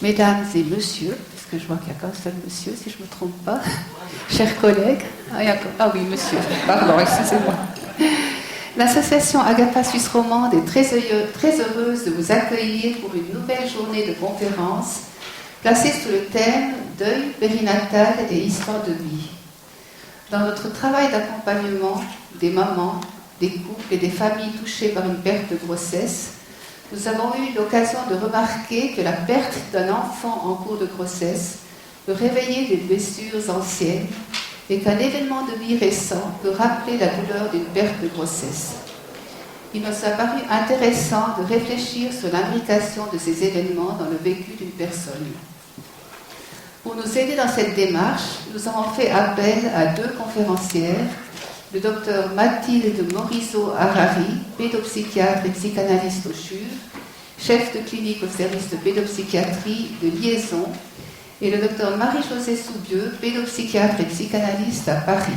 Mesdames et messieurs, parce que je vois qu'il n'y a qu'un seul monsieur, si je ne me trompe pas, chers collègues, ah oui, monsieur, pardon, excusez-moi. L'association Agapa Suisse Romande est très heureuse de vous accueillir pour une nouvelle journée de conférence placée sous le thème Deuil périnatal et histoire de vie. Dans notre travail d'accompagnement des mamans, des couples et des familles touchées par une perte de grossesse, nous avons eu l'occasion de remarquer que la perte d'un enfant en cours de grossesse peut réveiller des blessures anciennes et qu'un événement de vie récent peut rappeler la douleur d'une perte de grossesse. Il nous a paru intéressant de réfléchir sur l'imbrication de ces événements dans le vécu d'une personne. Pour nous aider dans cette démarche, nous avons fait appel à deux conférencières, le docteur Mathilde Morisot-Harari, pédopsychiatre et psychanalyste au CHUV, chef de clinique au service de pédopsychiatrie de Liaison, et le docteur Marie-Josée Soubieux, pédopsychiatre et psychanalyste à Paris.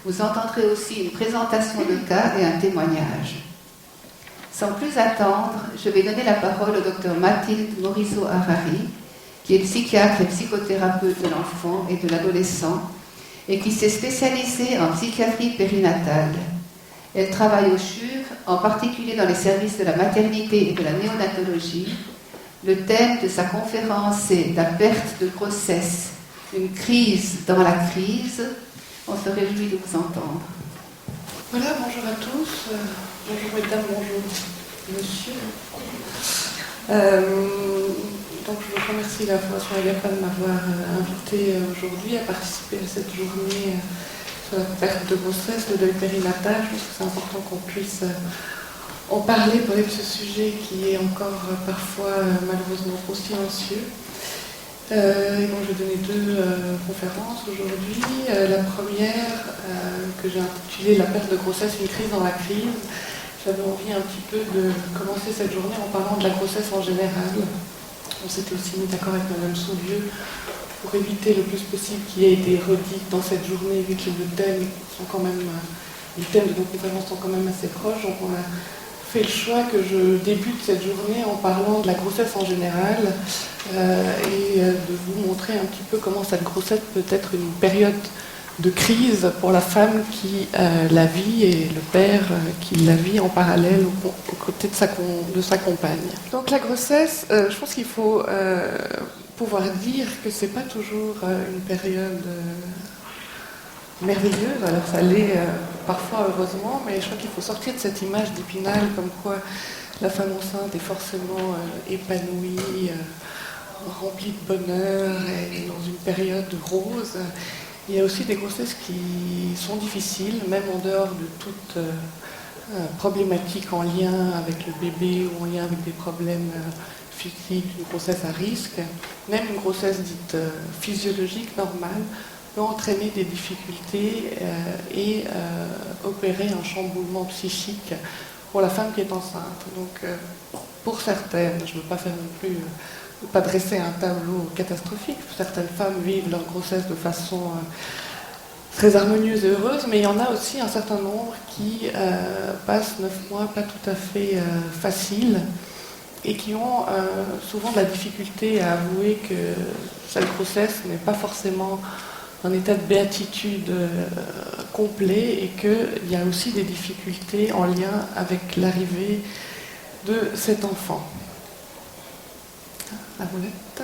Vous entendrez aussi une présentation de cas et un témoignage. Sans plus attendre, je vais donner la parole au docteur Mathilde Morisot-Harari, qui est psychiatre et psychothérapeute de l'enfant et de l'adolescent, et qui s'est spécialisée en psychiatrie périnatale. Elle travaille au CHUV, en particulier dans les services de la maternité et de la néonatologie. Le thème de sa conférence est « La perte de grossesse, une crise dans la crise ». On se réjouit de vous entendre. Voilà, bonjour à tous. Bonjour mesdames, bonjour monsieur. Donc je vous remercie la Fondation Agapa de m'avoir invité aujourd'hui à participer à cette journée sur la perte de grossesse, le deuil périnatal. Je pense que c'est important qu'on puisse en parler pour ce sujet qui est encore parfois malheureusement trop silencieux. Et donc je vais donner deux conférences aujourd'hui. La première que j'ai intitulée « La perte de grossesse, une crise dans la crise ». J'avais envie un petit peu de commencer cette journée en parlant de la grossesse en général. On s'était aussi mis d'accord avec Madame Soubieux pour éviter le plus possible qu'il ait été redit dans cette journée, vu que les thèmes de nos conférences sont quand même assez proches. Donc on a fait le choix que je débute cette journée en parlant de la grossesse en général et de vous montrer un petit peu comment cette grossesse peut être une période de crise pour la femme qui la vit et le père qui la vit en parallèle aux côtés de sa compagne. Donc la grossesse, je pense qu'il faut pouvoir dire que c'est pas toujours une période merveilleuse. Alors ça l'est parfois heureusement, mais je crois qu'il faut sortir de cette image d'Épinal comme quoi la femme enceinte est forcément épanouie, remplie de bonheur et dans une période rose. Il y a aussi des grossesses qui sont difficiles, même en dehors de toute problématique en lien avec le bébé ou en lien avec des problèmes physiques, une grossesse à risque. Même une grossesse dite physiologique, normale, peut entraîner des difficultés et opérer un chamboulement psychique pour la femme qui est enceinte. Donc, pour certaines, je ne veux pas faire non plus... pas dresser un tableau catastrophique. Certaines femmes vivent leur grossesse de façon très harmonieuse et heureuse, mais il y en a aussi un certain nombre qui passent 9 mois pas tout à fait faciles et qui ont souvent de la difficulté à avouer que cette grossesse n'est pas forcément un état de béatitude complet et qu'il y a aussi des difficultés en lien avec l'arrivée de cet enfant. La roulette.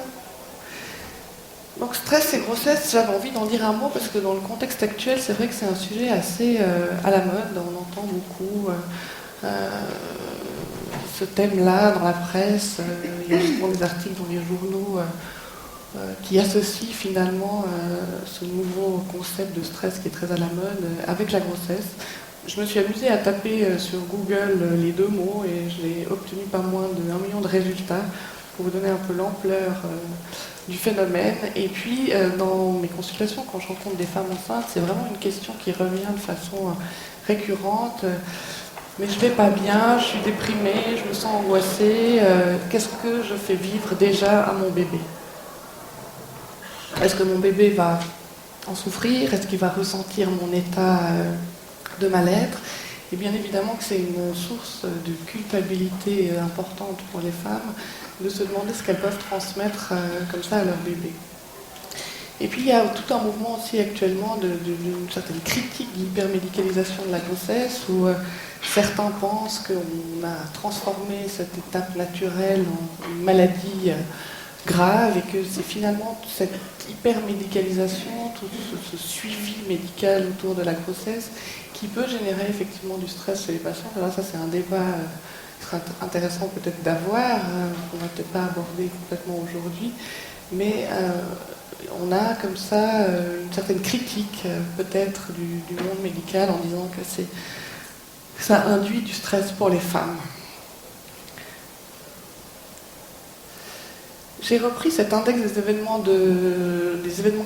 Donc stress et grossesse, j'avais envie d'en dire un mot parce que dans le contexte actuel, c'est vrai que c'est un sujet assez à la mode. On entend beaucoup ce thème-là dans la presse. Il y a souvent des articles dans les journaux qui associent finalement ce nouveau concept de stress qui est très à la mode avec la grossesse. Je me suis amusée à taper sur Google les deux mots et j'ai obtenu pas moins de 1 million de résultats pour vous donner un peu l'ampleur du phénomène. Et puis, dans mes consultations, quand je rencontre des femmes enceintes, c'est vraiment une question qui revient de façon récurrente. Mais je vais pas bien, je suis déprimée, je me sens angoissée. Qu'est-ce que je fais vivre déjà à mon bébé ? Est-ce que mon bébé va en souffrir ? Est-ce qu'il va ressentir mon état de mal-être ? Et bien évidemment que c'est une source de culpabilité importante pour les femmes de se demander ce qu'elles peuvent transmettre comme ça à leur bébé. Et puis il y a tout un mouvement aussi actuellement d'une certaine critique de l'hypermédicalisation de la grossesse, où certains pensent qu'on a transformé cette étape naturelle en une maladie grave, et que c'est finalement cette hypermédicalisation, tout ce suivi médical autour de la grossesse qui peut générer effectivement du stress chez les patients. Alors ça, c'est un débat qui sera intéressant peut-être d'avoir, qu'on va peut-être pas aborder complètement aujourd'hui, mais on a comme ça une certaine critique peut-être du monde médical en disant que ça induit du stress pour les femmes. J'ai repris cet index des événements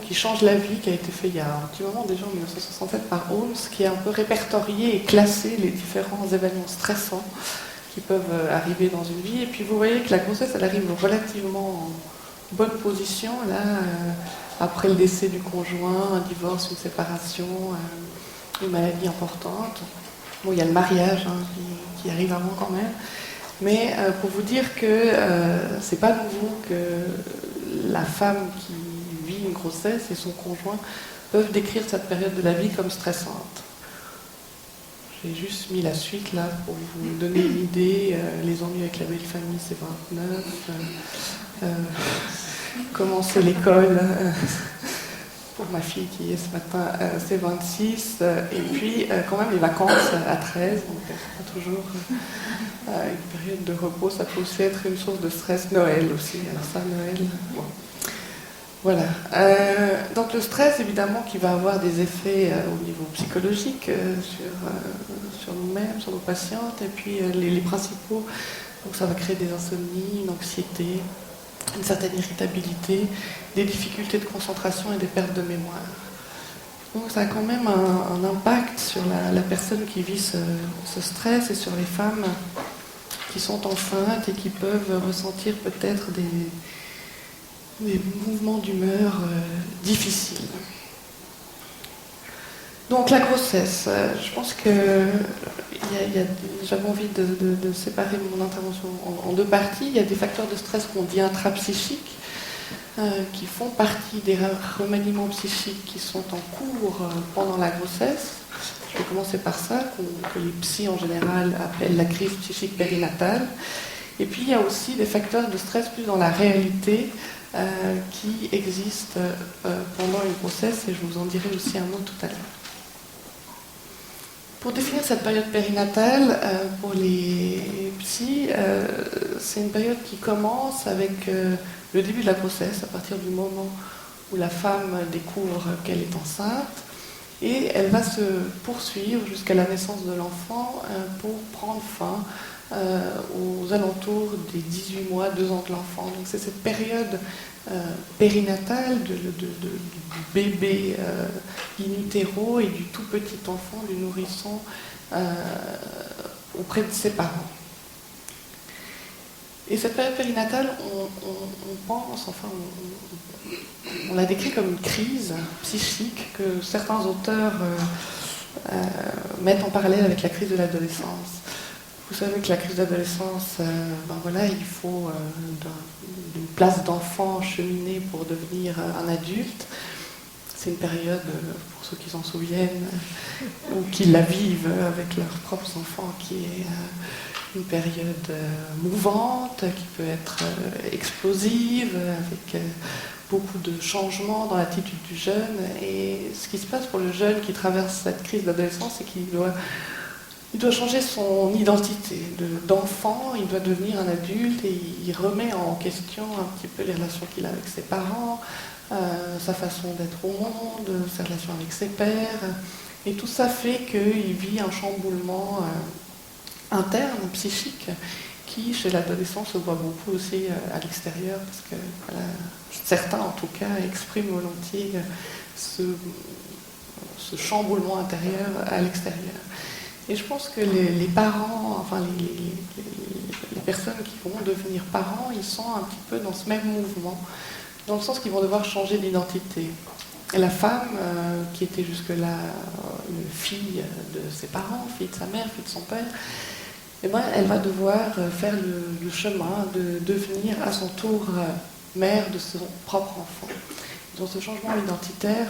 qui changent la vie, qui a été fait il y a un petit moment déjà, en 1967, par Holmes, qui a un peu répertorié et classé les différents événements stressants qui peuvent arriver dans une vie. Et puis vous voyez que la grossesse, elle arrive relativement en bonne position, là, après le décès du conjoint, un divorce, une séparation, une maladie importante. Bon, il y a le mariage qui arrive avant quand même. Mais pour vous dire que c'est pas nouveau que la femme qui vit une grossesse et son conjoint peuvent décrire cette période de la vie comme stressante. J'ai juste mis la suite là pour vous donner une idée. Les ennuis avec la belle famille, c'est 29. Commencer l'école pour ma fille qui est ce matin, c'est 26. Et puis quand même les vacances à 13. Donc c'est pas toujours une période de repos. Ça peut aussi être une source de stress. Noël aussi. Alors ça, Noël. Bon. Voilà. Donc le stress, évidemment, qui va avoir des effets au niveau psychologique sur nous-mêmes, sur nos patientes, et puis les principaux. Donc ça va créer des insomnies, une anxiété, une certaine irritabilité, des difficultés de concentration et des pertes de mémoire. Donc ça a quand même un impact sur la personne qui vit ce stress, et sur les femmes qui sont enceintes et qui peuvent ressentir peut-être des mouvements d'humeur difficiles. Donc la grossesse, je pense que j'avais envie de séparer mon intervention en deux parties. Il y a des facteurs de stress qu'on dit intrapsychiques, qui font partie des remaniements psychiques qui sont en cours pendant la grossesse. Je vais commencer par ça, que les psys en général appellent la crise psychique périnatale. Et puis il y a aussi des facteurs de stress plus dans la réalité, qui existent pendant une grossesse, et je vous en dirai aussi un mot tout à l'heure. Pour définir cette période périnatale, pour les psys, c'est une période qui commence avec le début de la grossesse, à partir du moment où la femme découvre qu'elle est enceinte, et elle va se poursuivre jusqu'à la naissance de l'enfant pour prendre fin aux alentours des 18 mois, 2 ans de l'enfant. Donc c'est cette période périnatale du bébé in utero et du tout petit enfant, du nourrisson auprès de ses parents. Et cette période périnatale, on pense, enfin on la décrit comme une crise psychique que certains auteurs mettent en parallèle avec la crise de l'adolescence. Vous savez que la crise d'adolescence, il faut d'une place d'enfant cheminer pour devenir un adulte. C'est une période, pour ceux qui s'en souviennent, ou qui la vivent avec leurs propres enfants, qui est une période mouvante, qui peut être explosive, avec beaucoup de changements dans l'attitude du jeune. Et ce qui se passe pour le jeune qui traverse cette crise d'adolescence, c'est qu'il doit changer son identité d'enfant, il doit devenir un adulte, et il remet en question un petit peu les relations qu'il a avec ses parents, sa façon d'être au monde, ses relations avec ses pairs. Et tout ça fait qu'il vit un chamboulement interne, psychique, qui, chez l'adolescent, se voit beaucoup aussi à l'extérieur, parce que certains, en tout cas, expriment volontiers ce chamboulement intérieur à l'extérieur. Et je pense que les parents, enfin les personnes qui vont devenir parents, ils sont un petit peu dans ce même mouvement, dans le sens qu'ils vont devoir changer d'identité. Et la femme, qui était jusque-là une fille de ses parents, fille de sa mère, fille de son père, eh ben, elle va devoir faire le chemin de devenir à son tour mère de son propre enfant. Dans ce changement identitaire,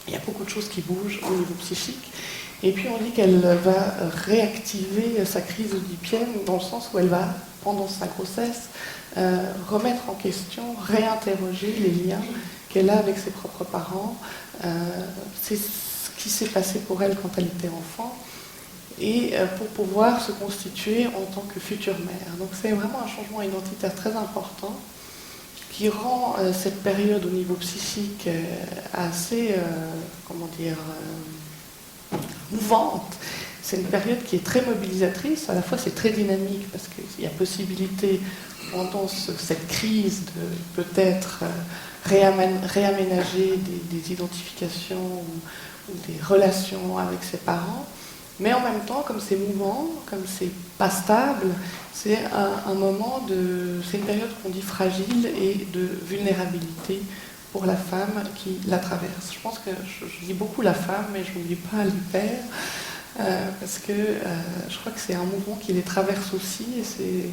il y a beaucoup de choses qui bougent au niveau psychique. Et puis on dit qu'elle va réactiver sa crise oedipienne dans le sens où elle va, pendant sa grossesse, remettre en question, réinterroger les liens qu'elle a avec ses propres parents. C'est ce qui s'est passé pour elle quand elle était enfant, et pour pouvoir se constituer en tant que future mère. Donc c'est vraiment un changement identitaire très important qui rend cette période au niveau psychique assez, mouvante. C'est une période qui est très mobilisatrice, à la fois c'est très dynamique parce qu'il y a possibilité pendant cette crise de peut-être réaménager des identifications ou des relations avec ses parents, mais en même temps, comme c'est mouvant, comme c'est pas stable, c'est un moment c'est une période qu'on dit fragile et de vulnérabilité pour la femme qui la traverse. Je pense que je dis beaucoup la femme, mais je n'oublie pas les pères, parce que je crois que c'est un mouvement qui les traverse aussi, et c'est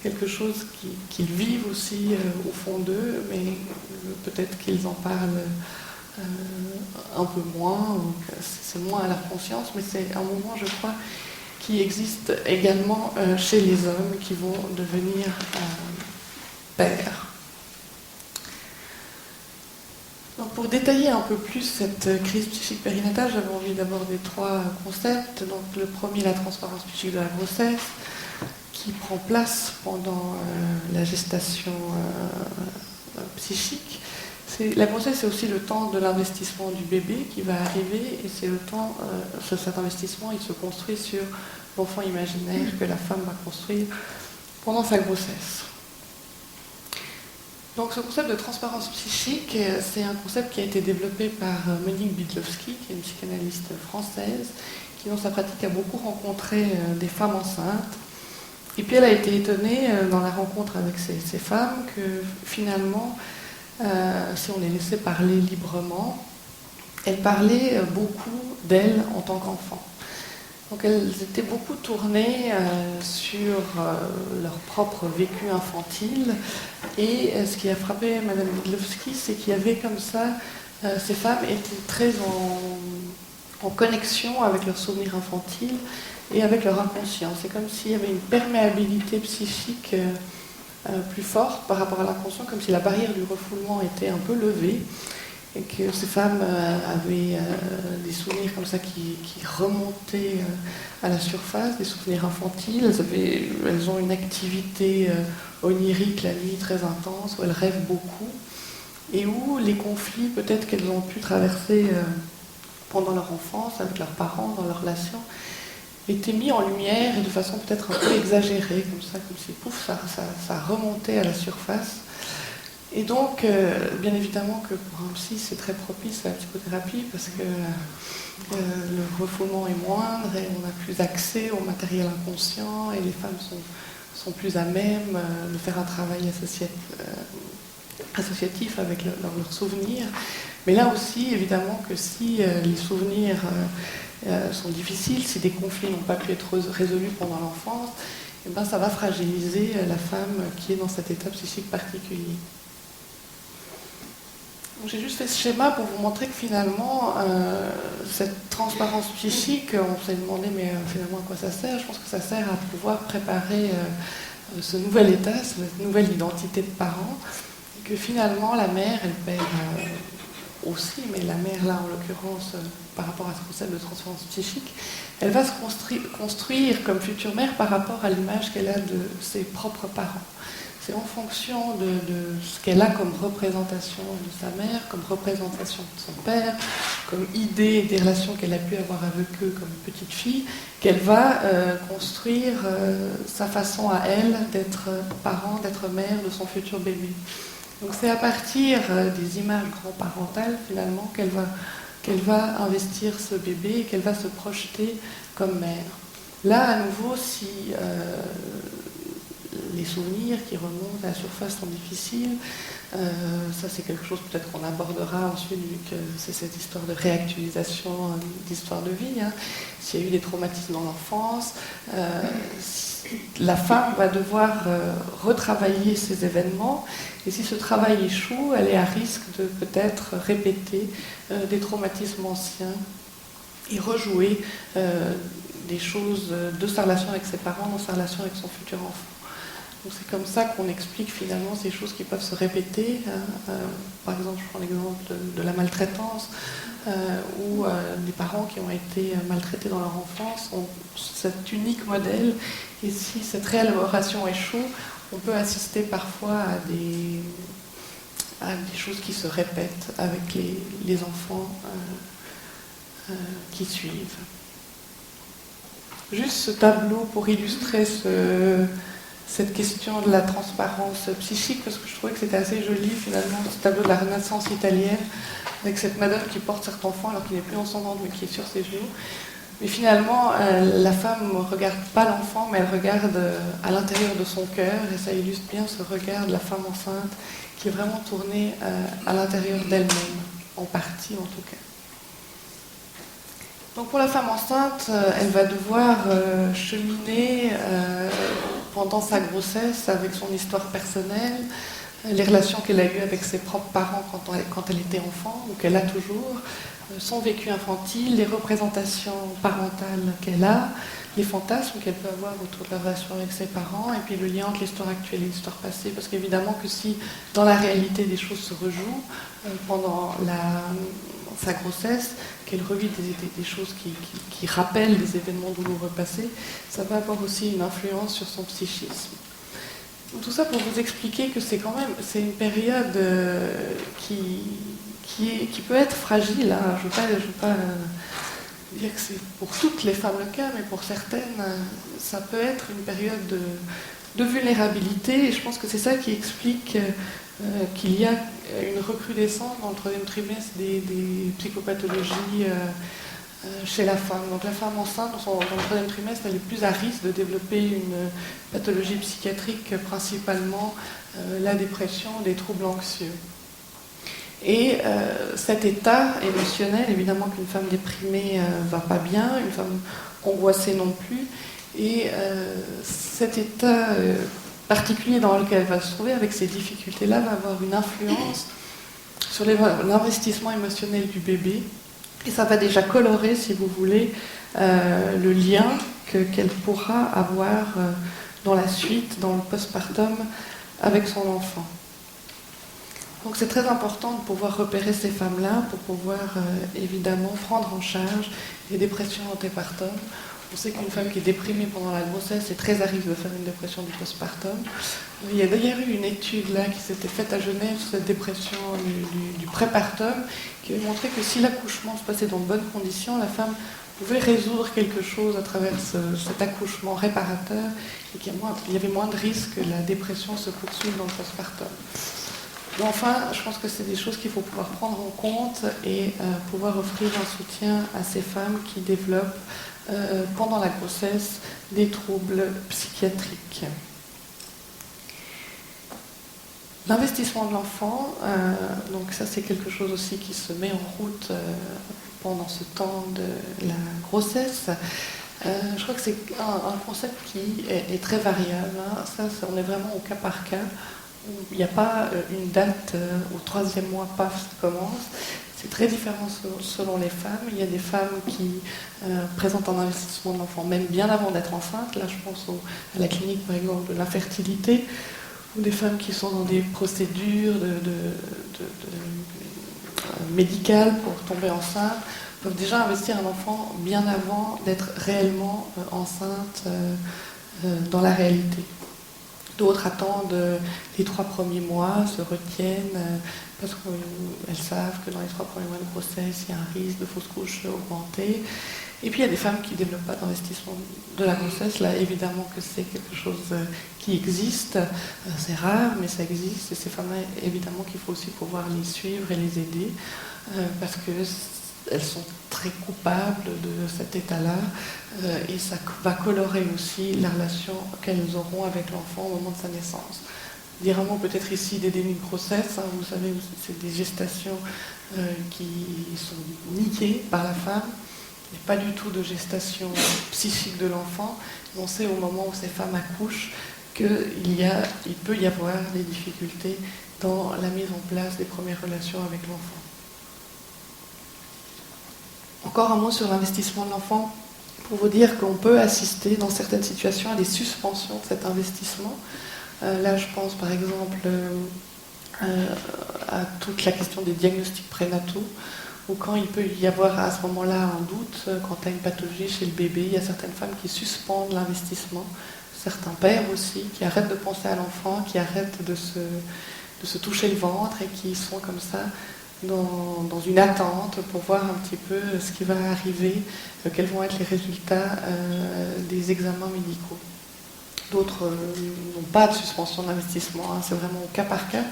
quelque chose qu'ils vivent aussi au fond d'eux, mais peut-être qu'ils en parlent un peu moins, ou que c'est moins à leur conscience, mais c'est un mouvement, je crois, qui existe également chez les hommes qui vont devenir pères. Donc pour détailler un peu plus cette crise psychique périnatale, j'avais envie d'aborder 3 concepts. Donc le premier, la transparence psychique de la grossesse, qui prend place pendant la gestation psychique. La grossesse, c'est aussi le temps de l'investissement du bébé qui va arriver, et c'est le temps, cet investissement, il se construit sur l'enfant imaginaire que la femme va construire pendant sa grossesse. Donc ce concept de transparence psychique, c'est un concept qui a été développé par Monique Bydlowski, qui est une psychanalyste française, qui dans sa pratique a beaucoup rencontré des femmes enceintes. Et puis elle a été étonnée dans la rencontre avec ces femmes que finalement, si on les laissait parler librement, elles parlaient beaucoup d'elles en tant qu'enfants. Donc elles étaient beaucoup tournées sur leur propre vécu infantile, et ce qui a frappé Madame Bydlowski, c'est qu'il y avait comme ça, ces femmes étaient très en connexion avec leurs souvenirs infantiles et avec leur inconscient. C'est comme s'il y avait une perméabilité psychique plus forte par rapport à l'inconscient, comme si la barrière du refoulement était un peu levée, et que ces femmes avaient des souvenirs comme ça qui remontaient à la surface, des souvenirs infantiles. Elles ont une activité onirique la nuit très intense, où elles rêvent beaucoup, et où les conflits peut-être qu'elles ont pu traverser pendant leur enfance, avec leurs parents, dans leurs relations, étaient mis en lumière et de façon peut-être un peu exagérée, comme si pouf, ça remontait à la surface. Et donc, bien évidemment que pour un psy, c'est très propice à la psychothérapie, parce que le refoulement est moindre et on a plus accès au matériel inconscient, et les femmes sont plus à même de faire un travail associatif avec leurs souvenirs. Mais là aussi, évidemment, que si les souvenirs sont difficiles, si des conflits n'ont pas pu être résolus pendant l'enfance, eh ben, ça va fragiliser la femme qui est dans cet état psychique particulier. J'ai juste fait ce schéma pour vous montrer que finalement, cette transparence psychique, on s'est demandé, mais finalement à quoi ça sert? Je pense que ça sert à pouvoir préparer ce nouvel état, cette nouvelle identité de parent, et que finalement la mère, elle perd aussi, mais la mère là en l'occurrence, par rapport à ce concept de transparence psychique, elle va se construire comme future mère par rapport à l'image qu'elle a de ses propres parents. C'est en fonction de ce qu'elle a comme représentation de sa mère, comme représentation de son père, comme idée des relations qu'elle a pu avoir avec eux comme petite fille, qu'elle va construire sa façon à elle d'être parent, d'être mère de son futur bébé. Donc c'est à partir des images grand-parentales finalement qu'elle va investir ce bébé et qu'elle va se projeter comme mère. Là, à nouveau, si les souvenirs qui remontent à la surface sont difficiles. Ça, c'est quelque chose peut-être qu'on abordera ensuite, vu que c'est cette histoire de réactualisation d'histoire de vie. Hein. S'il y a eu des traumatismes dans l'enfance, la femme va devoir retravailler ces événements, et si ce travail échoue, elle est à risque de peut-être répéter des traumatismes anciens et rejouer des choses de sa relation avec ses parents dans sa relation avec son futur enfant. Donc c'est comme ça qu'on explique finalement ces choses qui peuvent se répéter. Par exemple, je prends l'exemple de la maltraitance, où des parents qui ont été maltraités dans leur enfance ont cet unique modèle, et si cette réélaboration échoue, on peut assister parfois à des choses qui se répètent avec les enfants qui suivent. Juste ce tableau pour illustrer cette question de la transparence psychique, parce que je trouvais que c'était assez joli finalement, ce tableau de la Renaissance italienne, avec cette madone qui porte cet enfant alors qu'il n'est plus en son ventre mais qui est sur ses genoux. Mais finalement, la femme ne regarde pas l'enfant, mais elle regarde à l'intérieur de son cœur, et ça illustre bien ce regard de la femme enceinte qui est vraiment tournée à l'intérieur d'elle-même, en partie en tout cas. Donc pour la femme enceinte, elle va devoir cheminer pendant sa grossesse avec son histoire personnelle, les relations qu'elle a eues avec ses propres parents quand elle était enfant, ou qu'elle a toujours, son vécu infantile, les représentations parentales qu'elle a, les fantasmes qu'elle peut avoir autour de la relation avec ses parents, et puis le lien entre l'histoire actuelle et l'histoire passée. Parce qu'évidemment que si dans la réalité des choses se rejouent pendant sa grossesse, qu'elle revit des choses qui rappellent des événements douloureux passés, ça va avoir aussi une influence sur son psychisme. Donc, tout ça pour vous expliquer que c'est une période qui peut être fragile. Hein. Je ne veux pas dire que c'est pour toutes les femmes le cas, mais pour certaines, ça peut être une période de vulnérabilité. Et je pense que c'est ça qui explique qu'il y a une recrudescence dans le troisième trimestre des psychopathologies chez la femme. Donc la femme enceinte, dans le troisième trimestre, elle est plus à risque de développer une pathologie psychiatrique, principalement la dépression, des troubles anxieux. Et cet état émotionnel, évidemment qu'une femme déprimée va pas bien, une femme angoissée non plus, et cet état particulier dans lequel elle va se trouver, avec ces difficultés-là, va avoir une influence sur l'investissement émotionnel du bébé. Et ça va déjà colorer, si vous voulez, le lien qu'elle pourra avoir dans la suite, dans le postpartum, avec son enfant. Donc c'est très important de pouvoir repérer ces femmes-là pour pouvoir évidemment prendre en charge les dépressions antépartum. On sait qu'une femme qui est déprimée pendant la grossesse est très à risque de faire une dépression du postpartum. Il y a d'ailleurs eu une étude là qui s'était faite à Genève sur cette dépression du prépartum qui a montré que si l'accouchement se passait dans de bonnes conditions, la femme pouvait résoudre quelque chose à travers cet accouchement réparateur et qu'il y avait moins de risques que la dépression se poursuive dans le postpartum. Mais enfin, je pense que c'est des choses qu'il faut pouvoir prendre en compte et pouvoir offrir un soutien à ces femmes qui développent pendant la grossesse des troubles psychiatriques. L'investissement de l'enfant, donc ça c'est quelque chose aussi qui se met en route pendant ce temps de la grossesse. Je crois que c'est un concept qui est très variable. Hein. Ça, on est vraiment au cas par cas. Il n'y a pas une date au 3e mois, paf, ça commence. C'est très différent selon les femmes. Il y a des femmes qui présentent un investissement de l'enfant même bien avant d'être enceinte. Là, je pense à la clinique, par exemple, de l'infertilité, ou des femmes qui sont dans des procédures médicales pour tomber enceinte, peuvent déjà investir un enfant bien avant d'être réellement enceinte dans la réalité. D'autres attendent les 3 premiers mois, se retiennent parce qu'elles savent que dans les 3 premiers mois de grossesse, il y a un risque de fausse couche augmenté. Et puis il y a des femmes qui ne développent pas d'investissement de la grossesse. Là, évidemment que c'est quelque chose qui existe. C'est rare, mais ça existe. Et ces femmes-là, évidemment qu'il faut aussi pouvoir les suivre et les aider parce qu'elles sont très coupable de cet état-là, et ça va colorer aussi la relation qu'elles auront avec l'enfant au moment de sa naissance. Dire un mot peut-être ici des dénis de grossesse, hein, vous savez, c'est des gestations qui sont niées par la femme, il n'y a pas du tout de gestation psychique de l'enfant, on sait au moment où ces femmes accouchent qu'il peut y avoir des difficultés dans la mise en place des premières relations avec l'enfant. Encore un mot sur l'investissement de l'enfant, pour vous dire qu'on peut assister dans certaines situations à des suspensions de cet investissement. Là, je pense par exemple à toute la question des diagnostics prénataux, ou quand il peut y avoir à ce moment-là un doute, quand il y a une pathologie chez le bébé, il y a certaines femmes qui suspendent l'investissement, certains pères aussi, qui arrêtent de penser à l'enfant, qui arrêtent de se toucher le ventre et qui sont comme ça dans une attente pour voir un petit peu ce qui va arriver, quels vont être les résultats des examens médicaux. D'autres n'ont pas de suspension d'investissement, hein, c'est vraiment au cas par cas,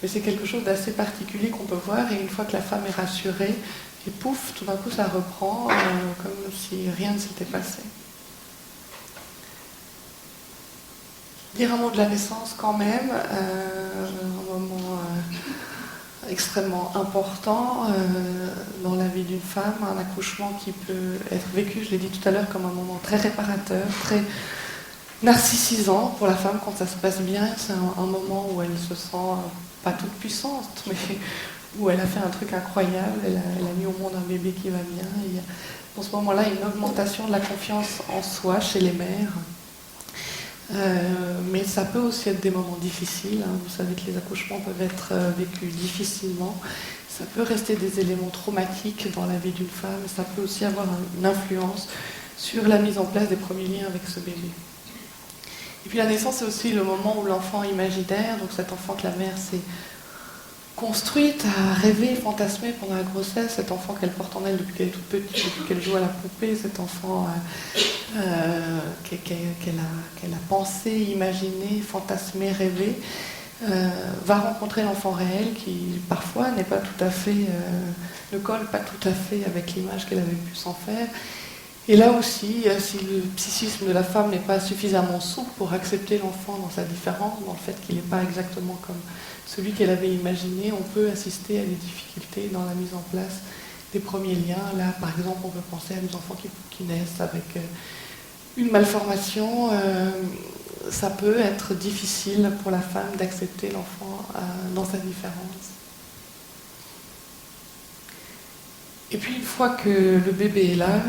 mais c'est quelque chose d'assez particulier qu'on peut voir, et une fois que la femme est rassurée, et pouf, tout d'un coup ça reprend comme si rien ne s'était passé. Dire un mot de la naissance quand même, un moment extrêmement important dans la vie d'une femme, un accouchement qui peut être vécu, je l'ai dit tout à l'heure, comme un moment très réparateur, très narcissisant pour la femme quand ça se passe bien. C'est un moment où elle se sent pas toute puissante, mais où elle a fait un truc incroyable, elle a mis au monde un bébé qui va bien. Et il y a, dans ce moment-là, une augmentation de la confiance en soi chez les mères. Mais ça peut aussi être des moments difficiles, hein. Vous savez que les accouchements peuvent être vécus difficilement. Ça peut rester des éléments traumatiques dans la vie d'une femme, et ça peut aussi avoir une influence sur la mise en place des premiers liens avec ce bébé. Et puis la naissance, c'est aussi le moment où l'enfant imaginaire, donc cet enfant que la mère s'est construite, a rêvé, fantasmé pendant la grossesse, cet enfant qu'elle porte en elle depuis qu'elle est toute petite, depuis qu'elle joue à la poupée, cet enfant qu'elle a pensé, imaginé, fantasmé, rêvé, va rencontrer l'enfant réel qui parfois n'est pas tout à fait, ne colle pas tout à fait avec l'image qu'elle avait pu s'en faire. Et là aussi, si le psychisme de la femme n'est pas suffisamment souple pour accepter l'enfant dans sa différence, dans le fait qu'il n'est pas exactement comme celui qu'elle avait imaginé, on peut assister à des difficultés dans la mise en place des premiers liens. Là, par exemple, on peut penser à des enfants qui naissent avec une malformation. Ça peut être difficile pour la femme d'accepter l'enfant dans sa différence. Et puis une fois que le bébé est là,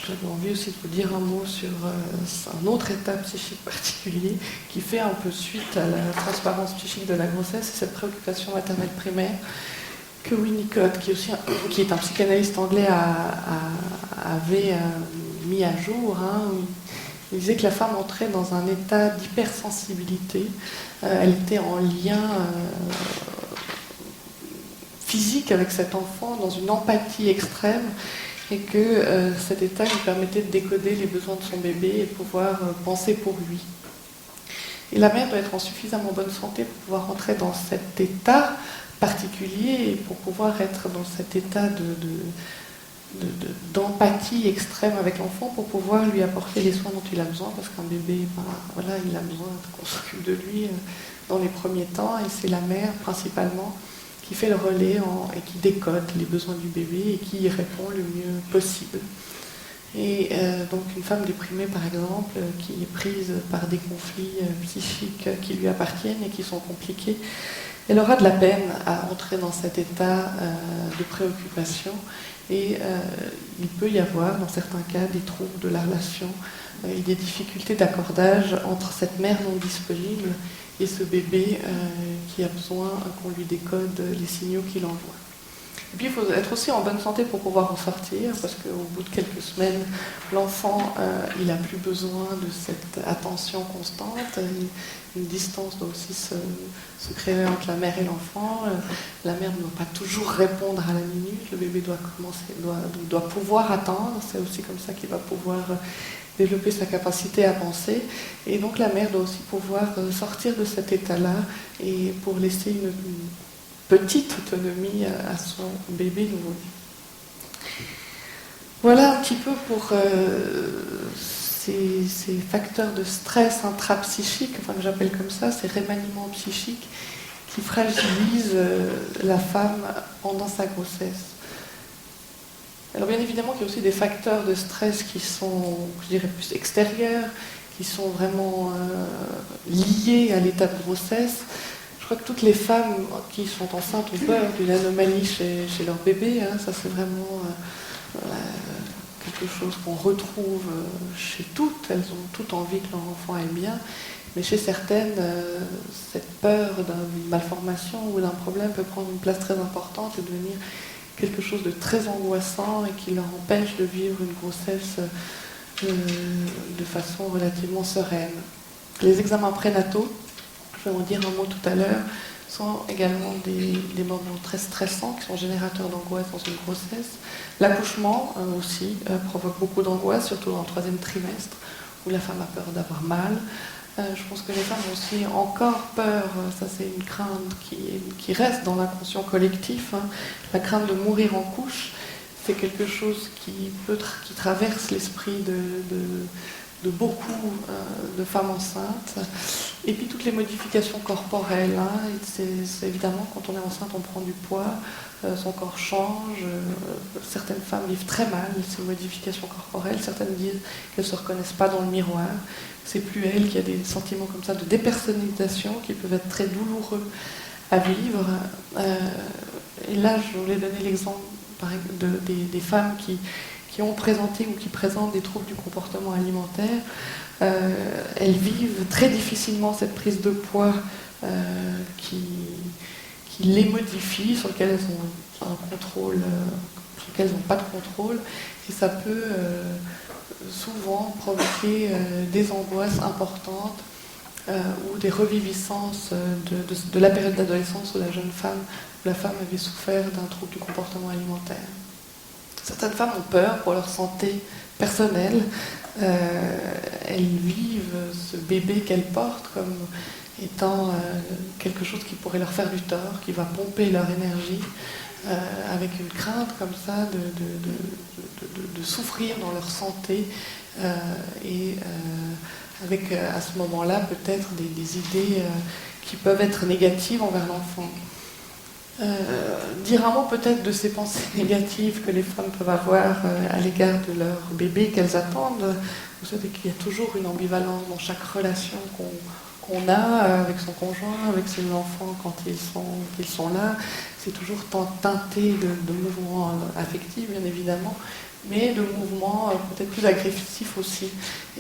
j'avais envie aussi de vous dire un mot sur un autre état psychique particulier qui fait un peu suite à la transparence psychique de la grossesse, c'est cette préoccupation maternelle primaire que Winnicott, qui est un psychanalyste anglais, avait mis à jour. Hein, où il disait que la femme entrait dans un état d'hypersensibilité, elle était en lien physique avec cet enfant, dans une empathie extrême, et que cet état lui permettait de décoder les besoins de son bébé et de pouvoir penser pour lui. Et la mère doit être en suffisamment bonne santé pour pouvoir entrer dans cet état particulier et pour pouvoir être dans cet état d'empathie extrême avec l'enfant pour pouvoir lui apporter les soins dont il a besoin, parce qu'un bébé, il a besoin qu'on s'occupe de lui dans les premiers temps, et c'est la mère principalement qui fait le relais et qui décode les besoins du bébé et qui y répond le mieux possible. Et donc une femme déprimée, par exemple, qui est prise par des conflits psychiques qui lui appartiennent et qui sont compliqués, elle aura de la peine à entrer dans cet état de préoccupation, et il peut y avoir, dans certains cas, des troubles de la relation et des difficultés d'accordage entre cette mère non disponible et ce bébé qui a besoin qu'on lui décode les signaux qu'il envoie. Et puis il faut être aussi en bonne santé pour pouvoir en sortir, parce qu'au bout de quelques semaines, l'enfant il n'a plus besoin de cette attention constante. Une distance doit aussi se créer entre la mère et l'enfant. La mère ne doit pas toujours répondre à la minute, le bébé doit pouvoir attendre, c'est aussi comme ça qu'il va pouvoir développer sa capacité à penser, et donc la mère doit aussi pouvoir sortir de cet état-là et pour laisser une petite autonomie à son bébé nouveau-né. Voilà un petit peu pour ces facteurs de stress intrapsychique, enfin que j'appelle comme ça, ces remaniements psychiques qui fragilisent la femme pendant sa grossesse. Alors bien évidemment qu'il y a aussi des facteurs de stress qui sont, je dirais, plus extérieurs, qui sont vraiment liés à l'état de grossesse. Je crois que toutes les femmes qui sont enceintes ont peur d'une anomalie chez leur bébé. Hein. Ça, c'est vraiment quelque chose qu'on retrouve chez toutes. Elles ont toutes envie que leur enfant aille bien. Mais chez certaines, cette peur d'une malformation ou d'un problème peut prendre une place très importante et devenir quelque chose de très angoissant et qui leur empêche de vivre une grossesse de façon relativement sereine. Les examens prénataux, je vais en dire un mot tout à l'heure, sont également des moments très stressants qui sont générateurs d'angoisse dans une grossesse. L'accouchement aussi provoque beaucoup d'angoisse, surtout dans le 3e trimestre, où la femme a peur d'avoir mal. Je pense que les femmes ont aussi encore peur, ça c'est une crainte qui reste dans l'inconscient collectif, hein. La crainte de mourir en couche, c'est quelque chose qui traverse l'esprit de beaucoup de femmes enceintes. Et puis toutes les modifications corporelles, hein. C'est évidemment quand on est enceinte on prend du poids, son corps change, certaines femmes vivent très mal ces modifications corporelles, certaines disent qu'elles ne se reconnaissent pas dans le miroir, c'est plus elles, qu'il y a des sentiments comme ça de dépersonnalisation qui peuvent être très douloureux à vivre. Et là je voulais donner l'exemple des femmes qui ont présenté ou qui présentent des troubles du comportement alimentaire. Elles vivent très difficilement cette prise de poids qui les modifie, sur lesquelles elles ont un contrôle, sur lesquelles elles n'ont pas de contrôle, et ça peut souvent provoquer des angoisses importantes ou des reviviscences de la période d'adolescence où la femme avait souffert d'un trouble du comportement alimentaire. Certaines femmes ont peur pour leur santé personnelle. Elles vivent ce bébé qu'elles portent comme étant quelque chose qui pourrait leur faire du tort, qui va pomper leur énergie, avec une crainte comme ça de souffrir dans leur santé, et avec à ce moment-là peut-être des idées qui peuvent être négatives envers l'enfant. Dire un mot peut-être de ces pensées négatives que les femmes peuvent avoir à l'égard de leur bébé qu'elles attendent. Vous savez qu'il y a toujours une ambivalence dans chaque relation qu'on a avec son conjoint, avec ses enfants quand ils sont là. C'est toujours teinté de mouvements affectifs, bien évidemment, mais de mouvements peut-être plus agressifs aussi.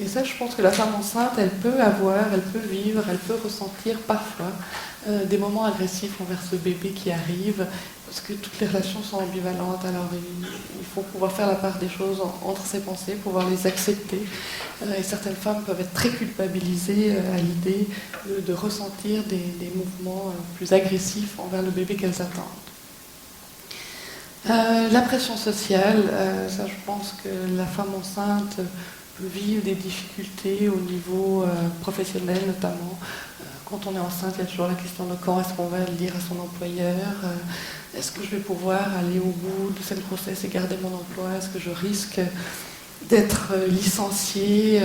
Et ça, je pense que la femme enceinte, elle peut vivre, elle peut ressentir parfois des moments agressifs envers ce bébé qui arrive, parce que toutes les relations sont ambivalentes. Alors il faut pouvoir faire la part des choses entre ses pensées, pouvoir les accepter. Et certaines femmes peuvent être très culpabilisées à l'idée de ressentir des mouvements plus agressifs envers le bébé qu'elles attendent. La pression sociale, ça je pense que la femme enceinte peut vivre des difficultés au niveau professionnel notamment. Quand on est enceinte, il y a toujours la question de quand est-ce qu'on va le dire à son employeur, est-ce que je vais pouvoir aller au bout de cette grossesse et garder mon emploi, est-ce que je risque d'être licenciée,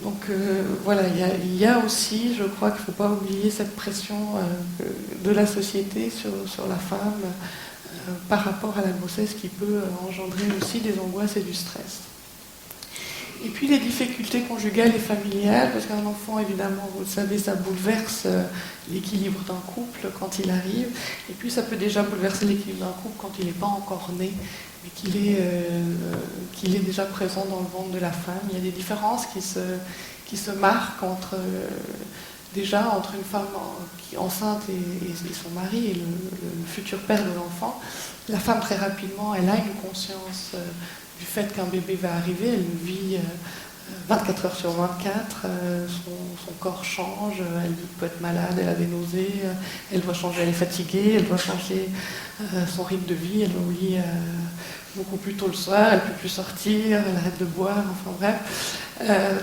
donc voilà, il y a aussi, je crois qu'il ne faut pas oublier cette pression de la société sur la femme par rapport à la grossesse qui peut engendrer aussi des angoisses et du stress. Et puis les difficultés conjugales et familiales, parce qu'un enfant, évidemment, vous le savez, ça bouleverse l'équilibre d'un couple quand il arrive, et puis ça peut déjà bouleverser l'équilibre d'un couple quand il n'est pas encore né, mais qu'il est déjà présent dans le ventre de la femme. Il y a des différences qui se marquent entre une femme enceinte et son mari et le futur père de l'enfant. La femme, très rapidement, elle a une conscience du fait qu'un bébé va arriver, elle vit 24 heures sur 24, son corps change, elle peut être malade, elle a des nausées, elle doit changer, elle est fatiguée, elle doit changer son rythme de vie, elle oublie beaucoup plus tôt le soir, elle ne peut plus sortir, elle arrête de boire, enfin bref.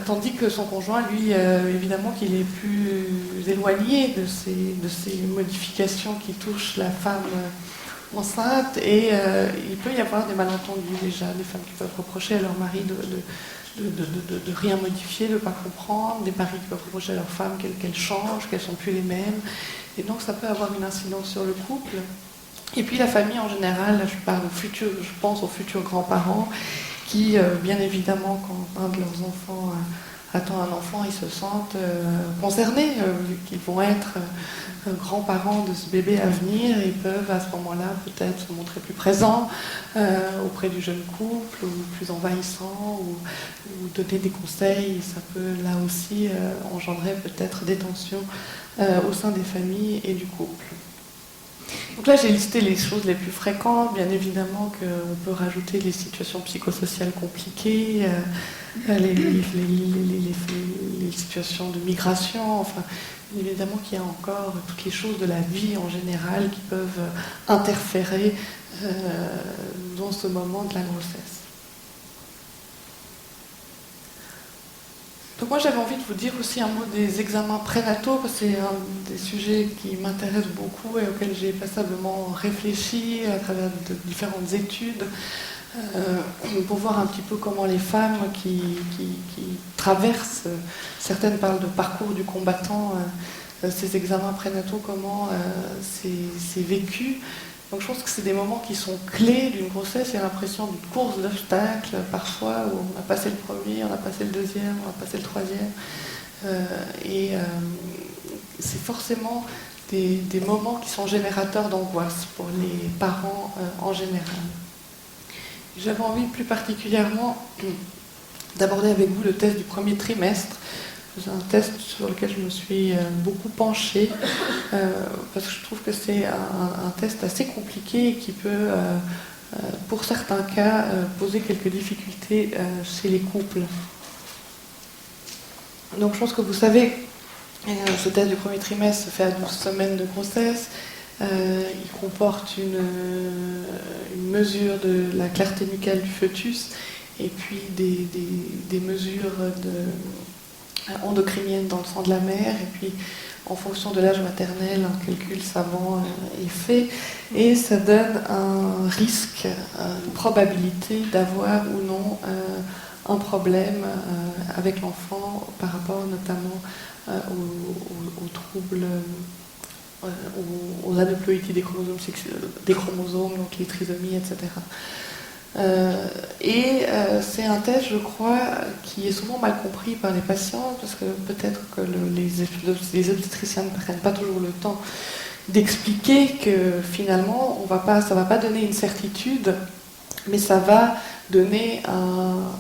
Tandis que son conjoint, lui, évidemment qu'il est plus éloigné de ces modifications qui touchent la femme enceintes et il peut y avoir des malentendus déjà, des femmes qui peuvent reprocher à leur mari de rien modifier, de ne pas comprendre, des maris qui peuvent reprocher à leur femme qu'elles changent, qu'elles ne sont plus les mêmes. Et donc ça peut avoir une incidence sur le couple. Et puis la famille en général, là, je pense aux futurs grands-parents qui, bien évidemment, quand un de leurs enfants attend un enfant, ils se sentent concernés, vu qu'ils vont être grands-parents de ce bébé à venir, et peuvent à ce moment-là peut-être se montrer plus présents auprès du jeune couple, ou plus envahissants, ou donner des conseils. Ça peut là aussi engendrer peut-être des tensions au sein des familles et du couple. Donc là, j'ai listé les choses les plus fréquentes. Bien évidemment qu'on peut rajouter les situations psychosociales compliquées, les situations de migration. Enfin, évidemment qu'il y a encore toutes les choses de la vie en général qui peuvent interférer dans ce moment de la grossesse. Donc moi j'avais envie de vous dire aussi un mot des examens prénataux, parce que c'est un des sujets qui m'intéresse beaucoup et auxquels j'ai passablement réfléchi à travers de différentes études, pour voir un petit peu comment les femmes qui traversent, certaines parlent de parcours du combattant, ces examens prénataux, comment c'est vécu. Donc je pense que c'est des moments qui sont clés d'une grossesse. Il y a l'impression d'une course d'obstacles parfois, où on a passé le premier, on a passé le deuxième, on a passé le troisième. C'est forcément des moments qui sont générateurs d'angoisse pour les parents en général. J'avais envie plus particulièrement d'aborder avec vous le test du premier trimestre. C'est un test sur lequel je me suis beaucoup penchée, parce que je trouve que c'est un test assez compliqué et qui peut, pour certains cas, poser quelques difficultés chez les couples. Donc je pense que vous savez, ce test du premier trimestre se fait à 12 semaines de grossesse. Il comporte une mesure de la clarté nucléaire du fœtus et puis des mesures endocriniennes dans le sang de la mère, et puis en fonction de l'âge maternel, un calcul savant est fait, et ça donne un risque, une probabilité d'avoir ou non un problème avec l'enfant par rapport notamment aux troubles, aux aneuploïdies des chromosomes, donc les trisomies, etc. C'est un test, je crois, qui est souvent mal compris par les patients, parce que peut-être que les obstétriciens ne prennent pas toujours le temps d'expliquer que finalement, ça ne va pas donner une certitude, mais ça va donner un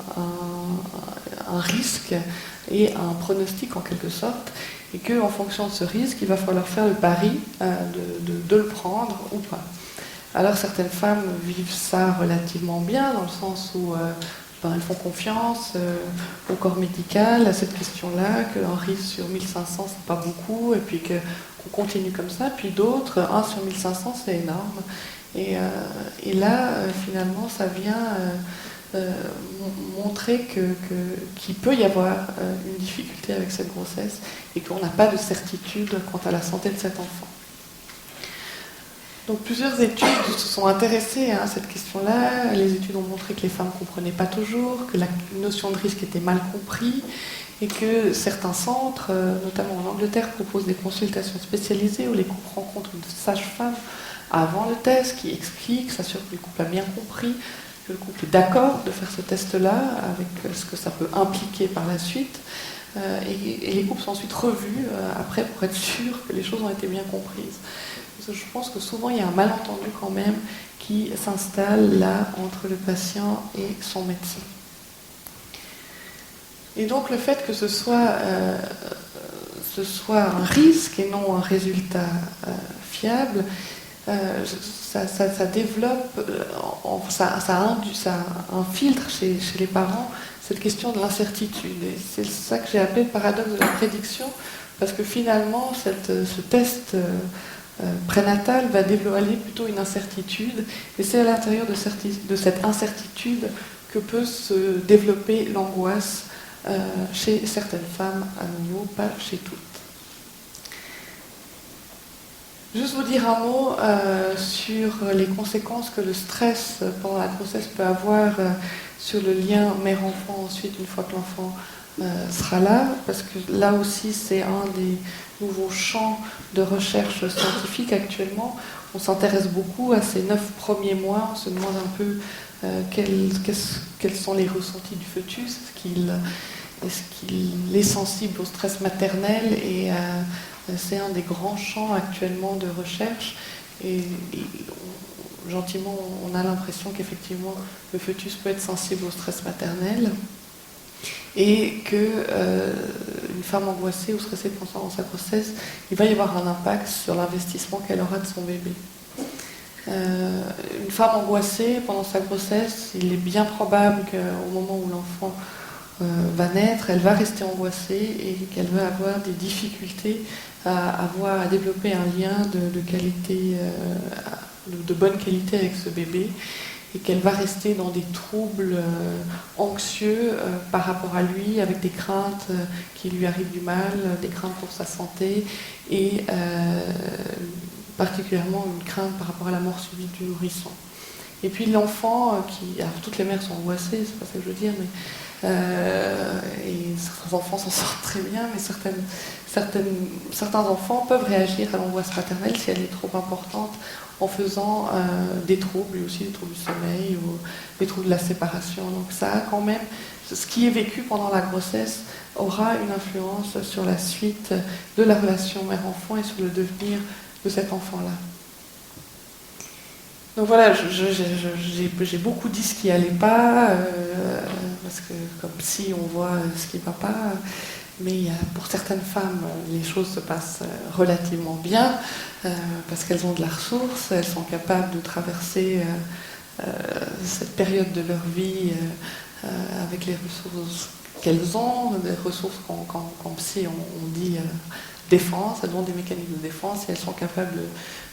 risque et un pronostic en quelque sorte, et qu'en fonction de ce risque, il va falloir faire le pari de le prendre ou pas. Alors certaines femmes vivent ça relativement bien, dans le sens où elles font confiance au corps médical, à cette question-là, qu'un risque sur 1500 c'est pas beaucoup, et puis qu'on continue comme ça. Puis d'autres, 1 sur 1500 c'est énorme. Et là, finalement, ça vient montrer qu'il peut y avoir une difficulté avec cette grossesse et qu'on n'a pas de certitude quant à la santé de cet enfant. Donc plusieurs études se sont intéressées à cette question-là. Les études ont montré que les femmes ne comprenaient pas toujours, que la notion de risque était mal comprise, et que certains centres, notamment en Angleterre, proposent des consultations spécialisées où les couples rencontrent une sage-femme avant le test qui explique, s'assure que le couple a bien compris, que le couple est d'accord de faire ce test-là, avec ce que ça peut impliquer par la suite. Et les couples sont ensuite revus après pour être sûrs que les choses ont été bien comprises. Parce que je pense que souvent il y a un malentendu quand même qui s'installe là entre le patient et son médecin. Et donc le fait que ce soit un risque et non un résultat fiable, ça développe, ça infiltre chez les parents cette question de l'incertitude. Et c'est ça que j'ai appelé le paradoxe de la prédiction, parce que finalement ce test prénatal va dévoiler plutôt une incertitude, et c'est à l'intérieur de cette incertitude que peut se développer l'angoisse chez certaines femmes, à nouveau, pas chez toutes. Juste vous dire un mot sur les conséquences que le stress pendant la grossesse peut avoir sur le lien mère-enfant ensuite, une fois que l'enfant sera là, parce que là aussi c'est un des nouveaux champs de recherche scientifique actuellement. On s'intéresse beaucoup à ces 9 premiers mois, on se demande un peu quels sont les ressentis du fœtus, est-ce qu'il est sensible au stress maternel, et c'est un des grands champs actuellement de recherche, et gentiment on a l'impression qu'effectivement le fœtus peut être sensible au stress maternel, et qu'une femme angoissée ou stressée pendant sa grossesse, il va y avoir un impact sur l'investissement qu'elle aura de son bébé. Une femme angoissée pendant sa grossesse, il est bien probable qu'au moment où l'enfant va naître, elle va rester angoissée et qu'elle va avoir des difficultés à développer un lien de qualité, de bonne qualité avec ce bébé, et qu'elle va rester dans des troubles anxieux par rapport à lui, avec des craintes qui lui arrivent du mal, des craintes pour sa santé, et particulièrement une crainte par rapport à la mort subite du nourrisson. Et puis l'enfant, alors toutes les mères sont angoissées, c'est pas ça que je veux dire, mais et certains enfants s'en sortent très bien, mais certains enfants peuvent réagir à l'angoisse maternelle si elle est trop importante, en faisant des troubles, et aussi des troubles du sommeil ou des troubles de la séparation. Donc ça a quand même, ce qui est vécu pendant la grossesse aura une influence sur la suite de la relation mère-enfant et sur le devenir de cet enfant-là. Donc voilà, j'ai beaucoup dit ce qui n'allait pas, parce que comme psy on voit ce qui ne va pas, mais pour certaines femmes les choses se passent relativement bien, parce qu'elles ont de la ressource, elles sont capables de traverser cette période de leur vie avec les ressources qu'elles ont, des ressources qu'en psy on dit défense, elles ont des mécanismes de défense et elles sont capables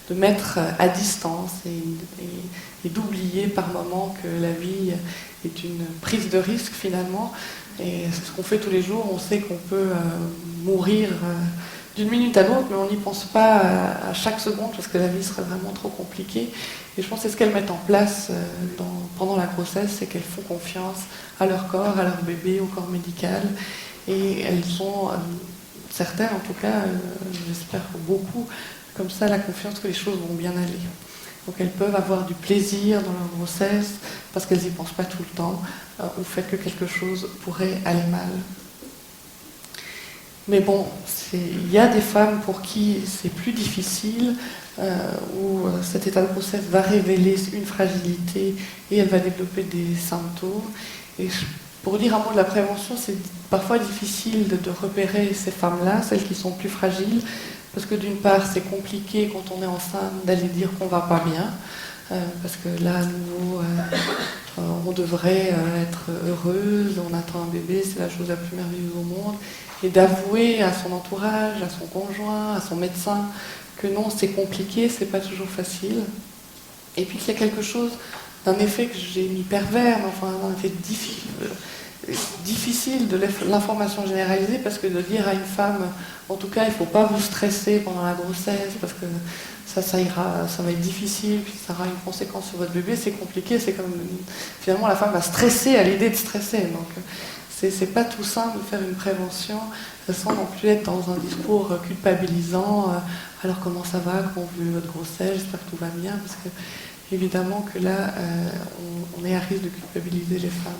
de mettre à distance et d'oublier par moments que la vie est une prise de risque finalement. Et c'est ce qu'on fait tous les jours, on sait qu'on peut mourir d'une minute à l'autre, mais on n'y pense pas à chaque seconde parce que la vie serait vraiment trop compliquée. Et je pense que c'est ce qu'elles mettent en place pendant la grossesse, c'est qu'elles font confiance à leur corps, à leur bébé, au corps médical. Et elles ont, certaines en tout cas, j'espère beaucoup, comme ça la confiance que les choses vont bien aller. Donc elles peuvent avoir du plaisir dans leur grossesse parce qu'elles n'y pensent pas tout le temps au fait que quelque chose pourrait aller mal. Mais bon, il y a des femmes pour qui c'est plus difficile, où cet état de grossesse va révéler une fragilité et elle va développer des symptômes. Et pour dire un mot de la prévention, c'est parfois difficile de repérer ces femmes-là, celles qui sont plus fragiles, parce que d'une part, c'est compliqué quand on est enceinte d'aller dire qu'on va pas bien, parce que là, à nouveau, on devrait être heureuse, on attend un bébé, c'est la chose la plus merveilleuse au monde, et d'avouer à son entourage, à son conjoint, à son médecin, que non, c'est compliqué, c'est pas toujours facile. Et puis qu'il y a quelque chose d'un effet que j'ai mis pervers, mais enfin un effet difficile de l'information généralisée, parce que de dire à une femme, en tout cas, il ne faut pas vous stresser pendant la grossesse, parce que ça ira, ça va être difficile, puis ça aura une conséquence sur votre bébé, c'est compliqué, c'est comme finalement la femme va stresser à l'idée de stresser. Donc c'est pas tout simple de faire une prévention sans non plus être dans un discours culpabilisant. Alors comment ça va, comment vous vivez votre grossesse, j'espère que tout va bien, parce que évidemment que là, on est à risque de culpabiliser les femmes.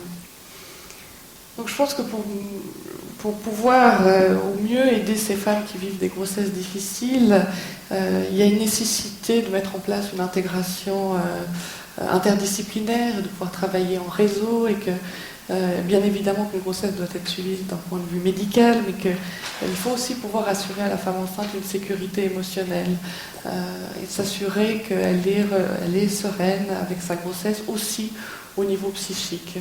Donc je pense que pour pouvoir au mieux aider ces femmes qui vivent des grossesses difficiles, il y a une nécessité de mettre en place une intégration interdisciplinaire, de pouvoir travailler en réseau, et que bien évidemment qu'une grossesse doit être suivie d'un point de vue médical, mais qu'il faut aussi pouvoir assurer à la femme enceinte une sécurité émotionnelle et s'assurer qu'elle est sereine avec sa grossesse aussi au niveau psychique.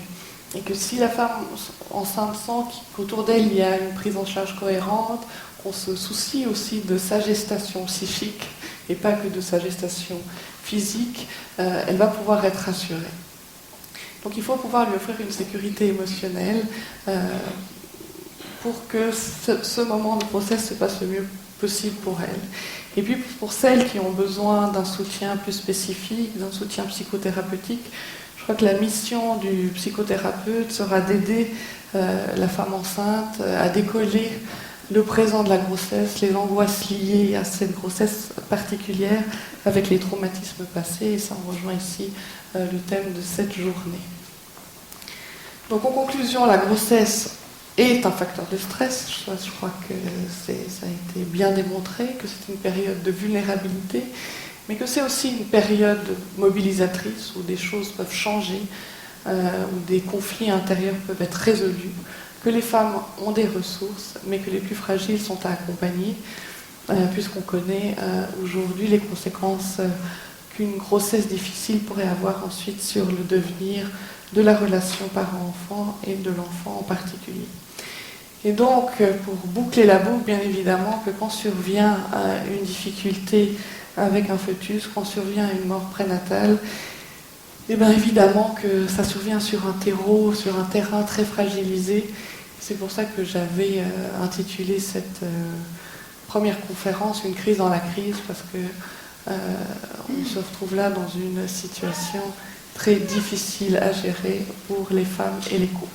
Et que si la femme enceinte sent qu'autour d'elle il y a une prise en charge cohérente, qu'on se soucie aussi de sa gestation psychique et pas que de sa gestation physique, elle va pouvoir être rassurée. Donc il faut pouvoir lui offrir une sécurité émotionnelle pour que ce moment de grossesse se passe le mieux possible pour elles. Et puis pour celles qui ont besoin d'un soutien plus spécifique, d'un soutien psychothérapeutique, je crois que la mission du psychothérapeute sera d'aider la femme enceinte à décoller le présent de la grossesse, les angoisses liées à cette grossesse particulière avec les traumatismes passés, et ça en rejoint ici le thème de cette journée. Donc en conclusion, la grossesse est un facteur de stress. Je crois que ça a été bien démontré, que c'est une période de vulnérabilité, mais que c'est aussi une période mobilisatrice où des choses peuvent changer, où des conflits intérieurs peuvent être résolus, que les femmes ont des ressources, mais que les plus fragiles sont à accompagner, puisqu'on connaît aujourd'hui les conséquences qu'une grossesse difficile pourrait avoir ensuite sur le devenir de la relation parent-enfant et de l'enfant en particulier. Et donc, pour boucler la boucle, bien évidemment, que quand survient une difficulté avec un fœtus, quand survient une mort prénatale, et bien évidemment que ça survient sur un terreau, sur un terrain très fragilisé. C'est pour ça que j'avais intitulé cette première conférence « Une crise dans la crise », parce que on se retrouve là dans une situation très difficile à gérer pour les femmes et les couples.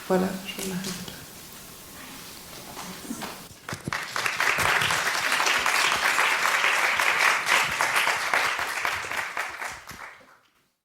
Voilà, je m'arrête là.